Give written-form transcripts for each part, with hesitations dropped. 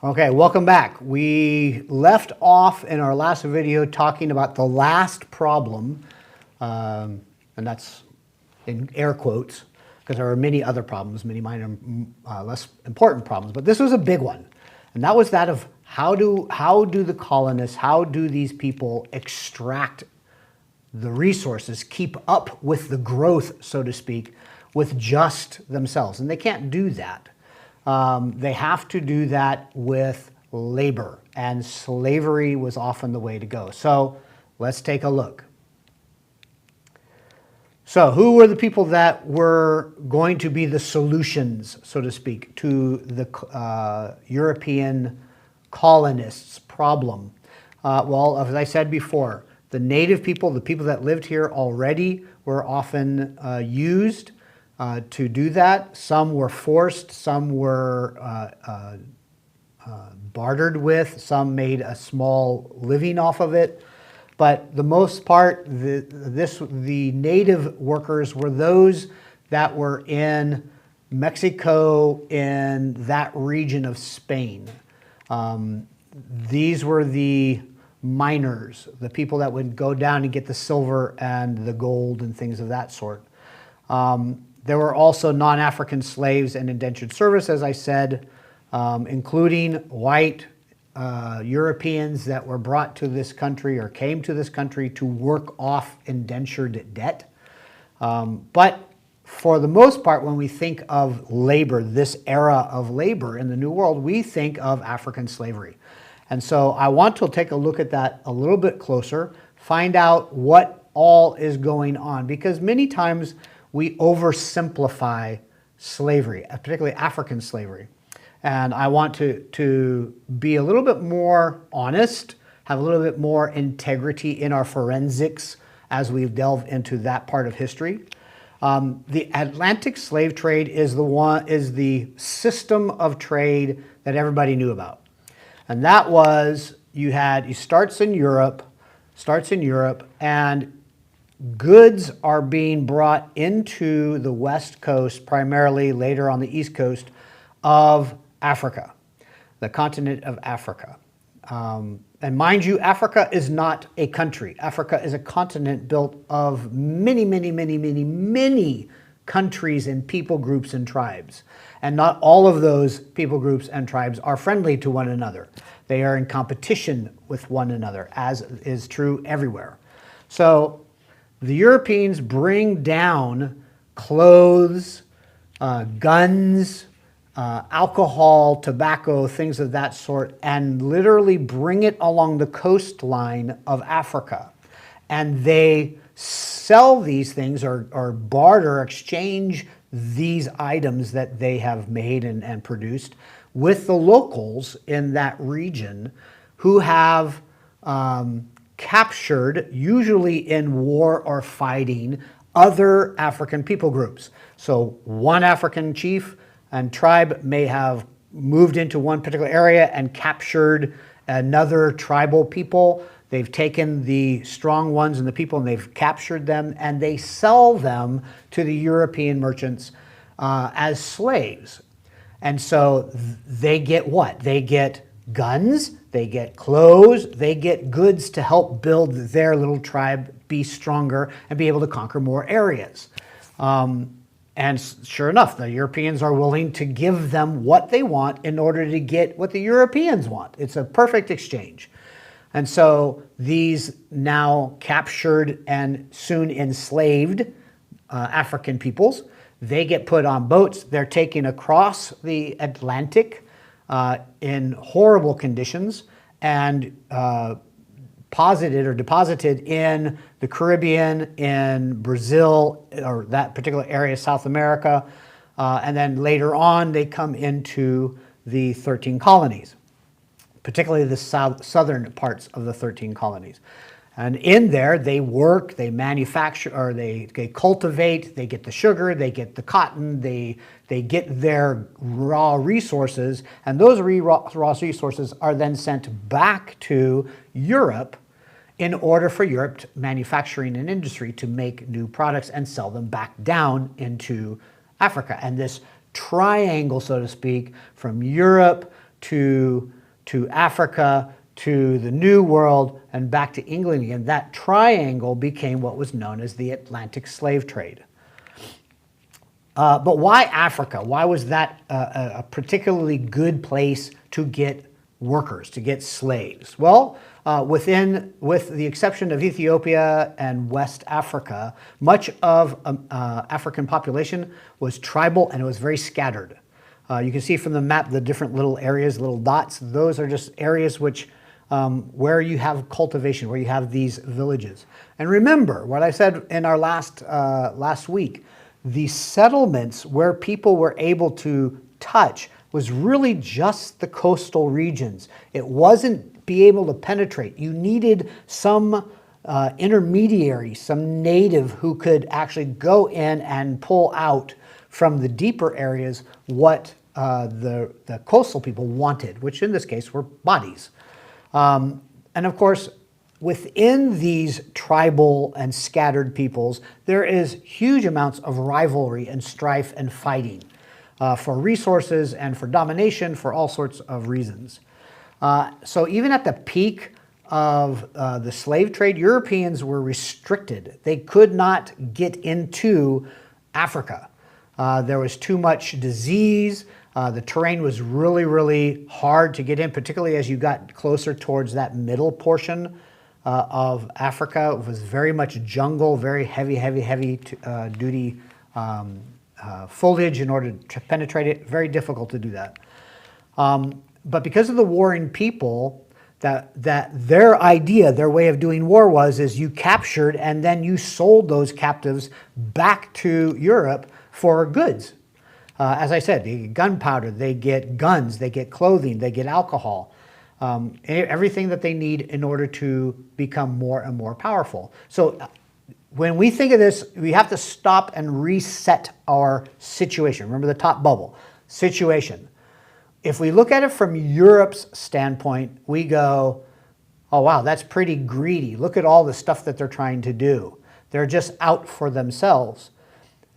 Okay, welcome back. We left off in our last video talking about the last problem, and that's in air quotes, because there are many other problems, many minor, less important problems, but this was a big one. And that was that of how do the colonists, how do these people extract the resources, keep up with the growth, so to speak, with just themselves? And they can't do that. They have to do that with labor, and slavery was often the way to go. So let's take a look. So who were the people that were going to be the solutions, so to speak, to the European colonists' problem? Well, as I said before, the native people, the people that lived here already, were often used to do that. Some were forced, some were bartered with, some made a small living off of it. But the most part, the native workers were those that were in Mexico, in that region of Spain. These were the miners, the people that would go down and get the silver and the gold and things of that sort. There were also non-African slaves and indentured service, as I said, including white Europeans that were brought to this country or came to this country to work off indentured debt. But for the most part, when we think of labor, this era of labor in the New World, we think of African slavery. And so I want to take a look at that a little bit closer, find out what all is going on, because many times we oversimplify slavery, particularly African slavery. And I want to be a little bit more honest, have a little bit more integrity in our forensics as we delve into that part of history. The Atlantic slave trade is the system of trade that everybody knew about. And that was, it starts in Europe, and goods are being brought into the West Coast, primarily later on the East Coast of Africa, the continent of Africa. And mind you, Africa is not a country. Africa is a continent built of many, many, many, many, many countries and people groups and tribes. And not all of those people groups and tribes are friendly to one another. They are in competition with one another, as is true everywhere. So the Europeans bring down clothes, guns, alcohol, tobacco, things of that sort, and literally bring it along the coastline of Africa. And they sell these things or barter, exchange these items that they have made and produced with the locals in that region who have captured, usually in war or fighting, other African people groups. So one African chief and tribe may have moved into one particular area and captured another tribal people. They've taken the strong ones and the people and they've captured them, and they sell them to the European merchants as slaves. And so they get what? They get guns, they get clothes, they get goods to help build their little tribe be stronger and be able to conquer more areas. And sure enough, the Europeans are willing to give them what they want in order to get what the Europeans want. It's a perfect exchange. And so these now captured and soon enslaved African peoples, they get put on boats. They're taken across the Atlantic in horrible conditions and deposited in the Caribbean, in Brazil, or that particular area, South America, and then later on they come into the 13 colonies, particularly the southern parts of the 13 colonies. And in there, they work, they manufacture, or they cultivate, they get the sugar, they get the cotton, they get their raw resources, and those raw resources are then sent back to Europe in order for Europe, manufacturing and industry, to make new products and sell them back down into Africa. And this triangle, so to speak, from Europe to Africa, to the New World, and back to England again. That triangle became what was known as the Atlantic slave trade. But why Africa? Why was that a particularly good place to get workers, to get slaves? Well, with the exception of Ethiopia and West Africa, much of African population was tribal and it was very scattered. You can see from the map the different little areas, little dots. Those are just areas which where you have cultivation, where you have these villages. And remember what I said in our last week, the settlements where people were able to touch was really just the coastal regions. It wasn't be able to penetrate. You needed some intermediary, some native who could actually go in and pull out from the deeper areas what the coastal people wanted, which in this case were bodies. And of course, within these tribal and scattered peoples, there is huge amounts of rivalry and strife and fighting for resources and for domination for all sorts of reasons. So even at the peak of the slave trade, Europeans were restricted. They could not get into Africa. There was too much disease. The terrain was really, really hard to get in, particularly as you got closer towards that middle portion of Africa. It was very much jungle, very heavy duty foliage in order to penetrate it. Very difficult to do that. But because of the warring people, that their idea, their way of doing war is you captured and then you sold those captives back to Europe for goods. As I said, they get gunpowder, they get guns, they get clothing, they get alcohol, everything that they need in order to become more and more powerful. So when we think of this, we have to stop and reset our situation. Remember the top bubble, situation. If we look at it from Europe's standpoint, we go, oh wow, that's pretty greedy. Look at all the stuff that they're trying to do. They're just out for themselves.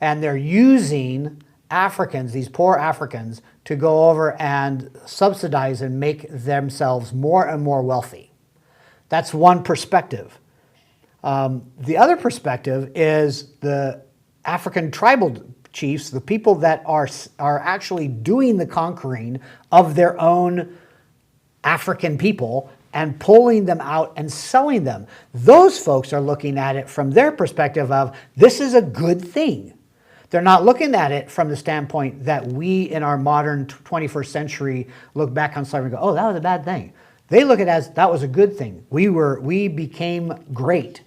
And they're using Africans, these poor Africans, to go over and subsidize and make themselves more and more wealthy. That's one perspective. The other perspective is the African tribal chiefs, the people that are actually doing the conquering of their own African people and pulling them out and selling them. Those folks are looking at it from their perspective of, this is a good thing. They're not looking at it from the standpoint that we in our modern 21st century look back on slavery and go, oh, that was a bad thing. They look at it as, that was a good thing. We became great.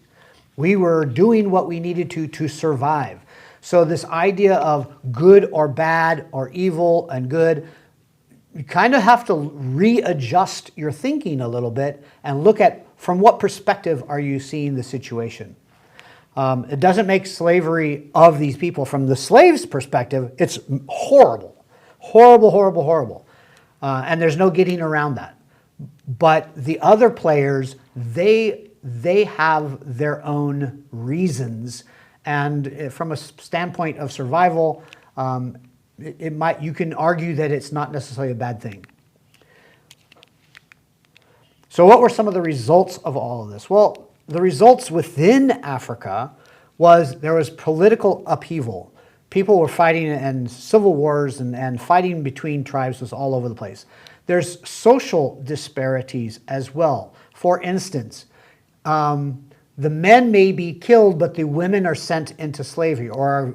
We were doing what we needed to survive. So this idea of good or bad or evil and good, you kind of have to readjust your thinking a little bit and look at from what perspective are you seeing the situation. It doesn't make slavery of these people from the slaves' perspective. It's horrible, horrible, horrible, horrible. And there's no getting around that. But the other players, they have their own reasons. And from a standpoint of survival, you can argue that it's not necessarily a bad thing. So what were some of the results of all of this? Well, the results within Africa was there was political upheaval. People were fighting and civil wars and fighting between tribes was all over the place. There's social disparities as well. For instance, the men may be killed, but the women are sent into slavery, or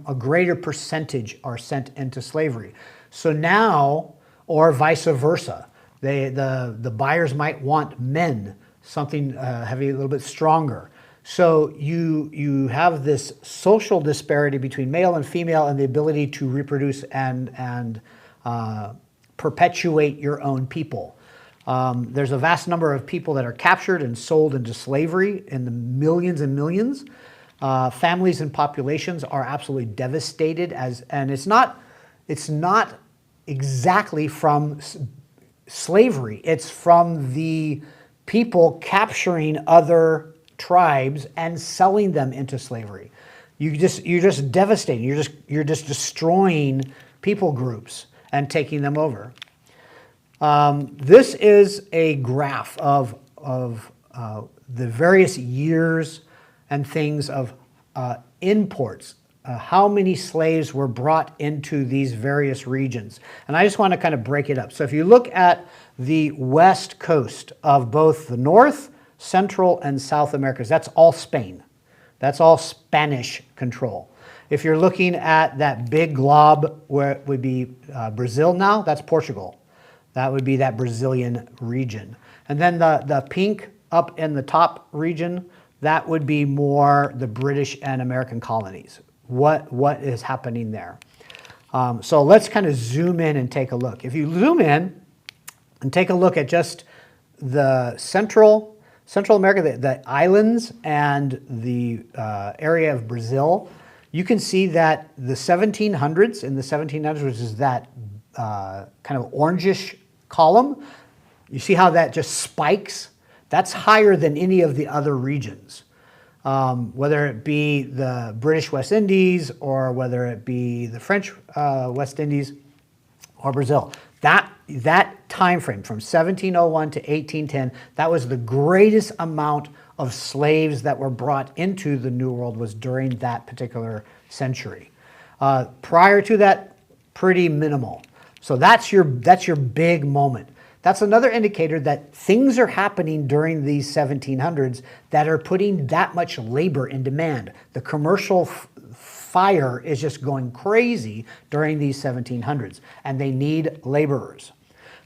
a greater percentage are sent into slavery. So now, or vice versa, the buyers might want men, something heavy, a little bit stronger. So you have this social disparity between male and female and the ability to reproduce and perpetuate your own people. There's a vast number of people that are captured and sold into slavery in the millions and millions. Families and populations are absolutely devastated, and it's not exactly from slavery. It's from the people capturing other tribes and selling them into slavery. You're just devastating. You're just destroying people groups and taking them over. This is a graph of the various years and things of imports. How many slaves were brought into these various regions. And I just want to kind of break it up. So if you look at the west coast of both the North, Central, and South Americas, that's all Spain. That's all Spanish control. If you're looking at that big glob where it would be Brazil now, that's Portugal. That would be that Brazilian region. And then the pink up in the top region, that would be more the British and American colonies. What is happening there? So let's kind of zoom in and take a look. If you zoom in and take a look at just the Central America, the islands and the area of Brazil, you can see that the 1700s, in the 1700s, which is that kind of orangish column, you see how that just spikes? That's higher than any of the other regions. Whether it be the British West Indies or whether it be the French West Indies or Brazil. That time frame from 1701 to 1810, that was the greatest amount of slaves that were brought into the New World was during that particular century. Prior to that, pretty minimal. So that's your big moment. That's another indicator that things are happening during these 1700s that are putting that much labor in demand. The commercial fire is just going crazy during these 1700s, and they need laborers.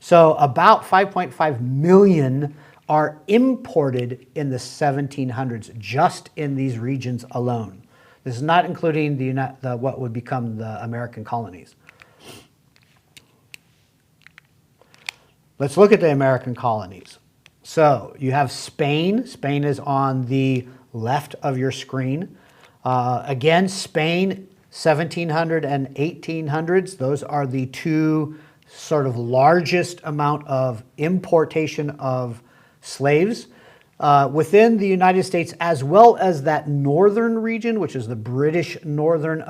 So about 5.5 million are imported in the 1700s, just in these regions alone. This is not including what would become the American colonies. Let's look at the American colonies. So you have Spain. Spain is on the left of your screen. Again, Spain, 1700 and 1800s. Those are the two sort of largest amount of importation of slaves within the United States, as well as that northern region, which is the British Northern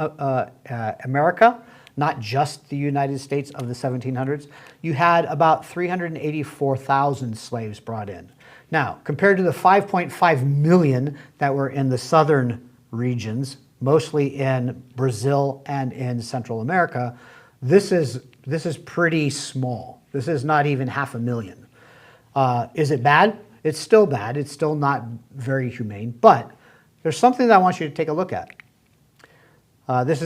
America. Not just the United States of the 1700s, you had about 384,000 slaves brought in. Now, compared to the 5.5 million that were in the southern regions, mostly in Brazil and in Central America, this is pretty small. This is not even 500,000. Is it bad? It's still bad. It's still not very humane, but there's something that I want you to take a look at. This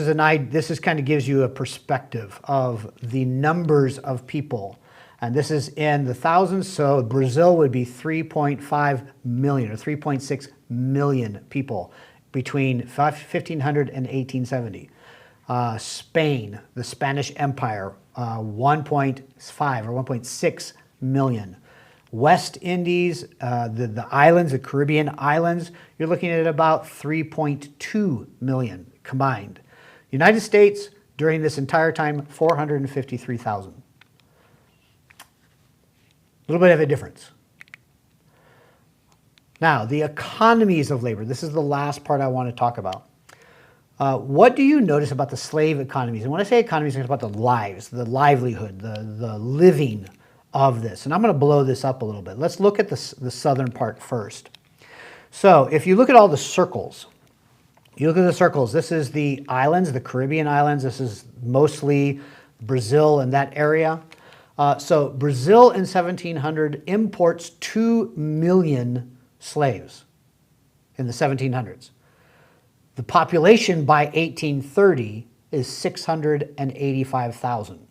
kind of gives you a perspective of the numbers of people. And this is in the thousands, so Brazil would be 3.5 million or 3.6 million people between 1500 and 1870. Spain, the Spanish Empire, 1.5 or 1.6 million. West Indies, the islands, the Caribbean islands, you're looking at about 3.2 million combined. United States, during this entire time, 453,000. A little bit of a difference. Now, the economies of labor. This is the last part I want to talk about. What do you notice about the slave economies? And when I say economies, it's about the lives, the livelihood, the living of this. And I'm going to blow this up a little bit. Let's look at the southern part first. So if you look at all the circles, this is the islands, the Caribbean islands. This is mostly Brazil and that area. So Brazil in 1700 imports 2 million slaves in the 1700s. The population by 1830 is 685,000.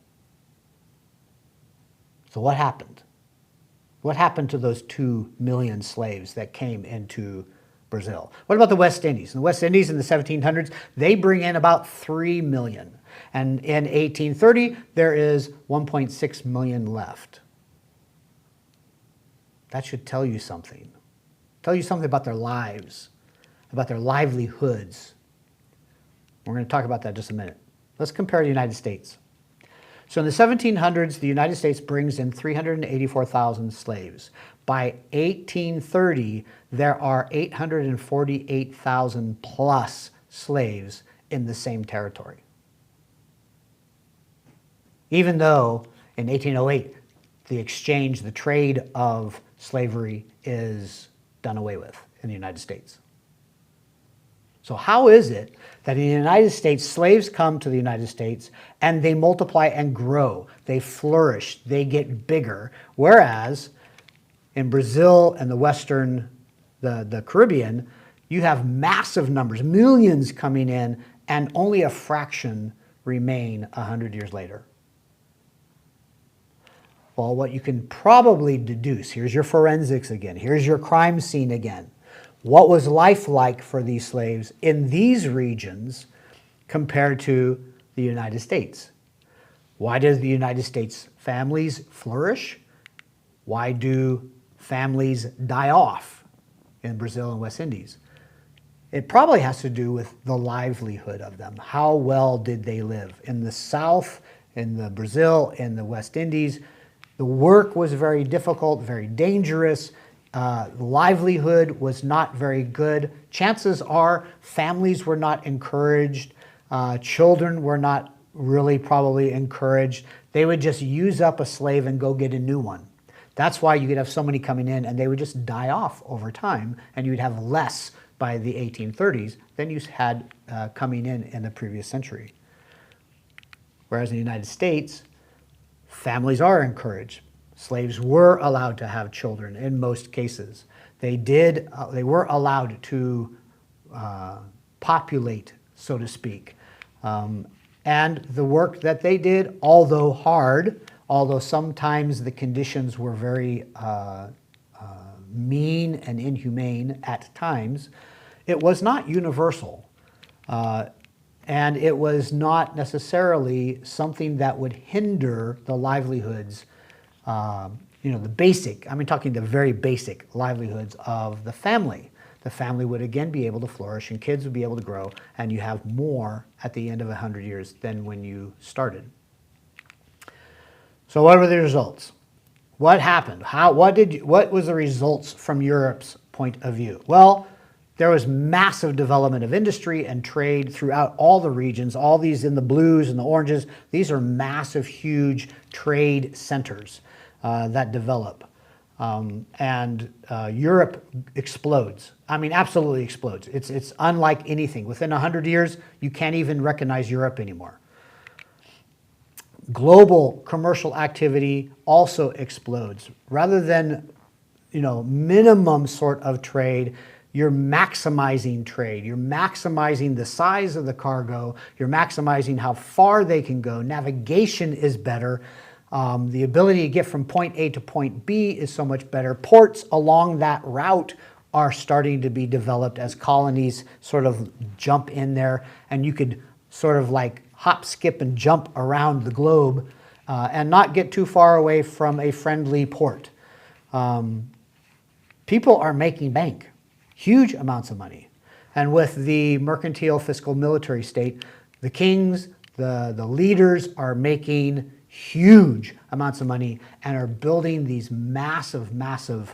So what happened? What happened to those 2 million slaves that came into Brazil? What about the West Indies? In the West Indies in the 1700s, they bring in about 3 million. And in 1830, there is 1.6 million left. That should tell you something. Tell you something about their lives, about their livelihoods. We're going to talk about that in just a minute. Let's compare the United States. So in the 1700s, the United States brings in 384,000 slaves. By 1830, there are 848,000 plus slaves in the same territory. Even though in 1808, the exchange, the trade of slavery is done away with in the United States. So how is it that in the United States, slaves come to the United States and they multiply and grow, they flourish, they get bigger, whereas in Brazil and the Caribbean, you have massive numbers, millions coming in, and only a fraction remain 100 years later? Well, what you can probably deduce, here's your forensics again, here's your crime scene again. What was life like for these slaves in these regions compared to the United States? Why does the United States families flourish? Why do families die off in Brazil and West Indies? It probably has to do with the livelihood of them. How well did they live? In the South, in the Brazil, in the West Indies, the work was very difficult, very dangerous. Livelihood was not very good. Chances are families were not encouraged. Children were not really probably encouraged. They would just use up a slave and go get a new one. That's why you could have so many coming in and they would just die off over time, and you'd have less by the 1830s than you had coming in the previous century. Whereas in the United States, families are encouraged. Slaves were allowed to have children in most cases. They were allowed to populate, so to speak. And the work that they did, although hard, although sometimes the conditions were very mean and inhumane at times, it was not universal. And it was not necessarily something that would hinder the livelihoods, the basic, I'm talking the very basic livelihoods of the family. The family would again be able to flourish and kids would be able to grow, and you have more at the end of 100 years than when you started. So what were the results? What happened? What was the results from Europe's point of view? Well, there was massive development of industry and trade throughout all the regions, all these in the blues and the oranges. These are massive, huge trade centers that develop. Europe explodes. I mean, absolutely explodes. It's unlike anything. Within 100 years, you can't even recognize Europe anymore. Global commercial activity also explodes. Rather than, minimum sort of trade, you're maximizing trade. You're maximizing the size of the cargo. You're maximizing how far they can go. Navigation is better. The ability to get from point A to point B is so much better. Ports along that route are starting to be developed as colonies sort of jump in there, and you could sort of like hop, skip, and jump around the globe and not get too far away from a friendly port. People are making bank, huge amounts of money. And with the mercantile, fiscal, military state, the kings, the leaders are making huge amounts of money and are building these massive, massive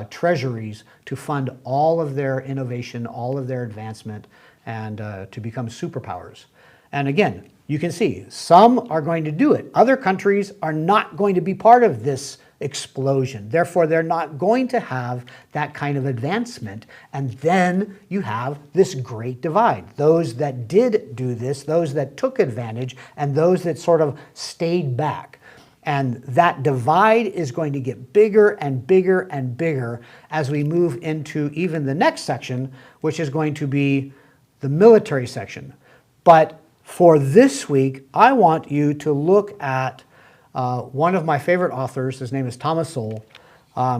treasuries to fund all of their innovation, all of their advancement, and to become superpowers. And again, you can see some are going to do it. Other countries are not going to be part of this explosion. Therefore, they're not going to have that kind of advancement. And then you have this great divide. Those that did do this, those that took advantage, and those that sort of stayed back. And that divide is going to get bigger and bigger and bigger as we move into even the next section, which is going to be the military section. But for this week, I want you to look at one of my favorite authors. His name is Thomas Sowell.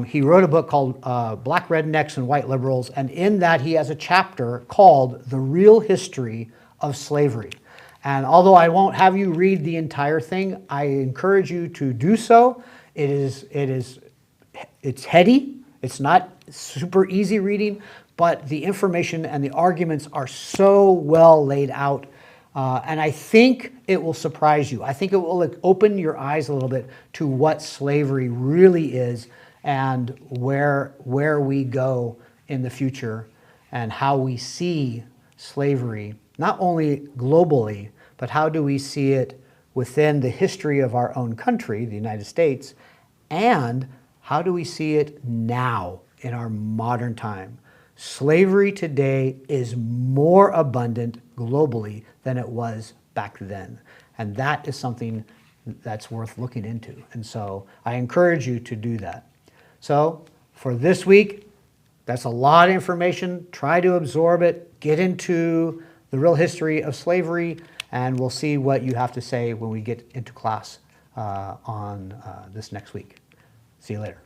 He wrote a book called Black Rednecks and White Liberals, and in that he has a chapter called The Real History of Slavery. And although I won't have you read the entire thing, I encourage you to do so. It's heady. It's not super easy reading, but the information and the arguments are so well laid out. And I think it will surprise you. I think it will open your eyes a little bit to what slavery really is and where we go in the future and how we see slavery, not only globally, but how do we see it within the history of our own country, the United States, And how do we see it now in our modern time? Slavery today is more abundant globally than it was back then. And that is something that's worth looking into. And so I encourage you to do that. So for this week, that's a lot of information. Try to absorb it, get into the real history of slavery, and we'll see what you have to say when we get into class on this next week. See you later.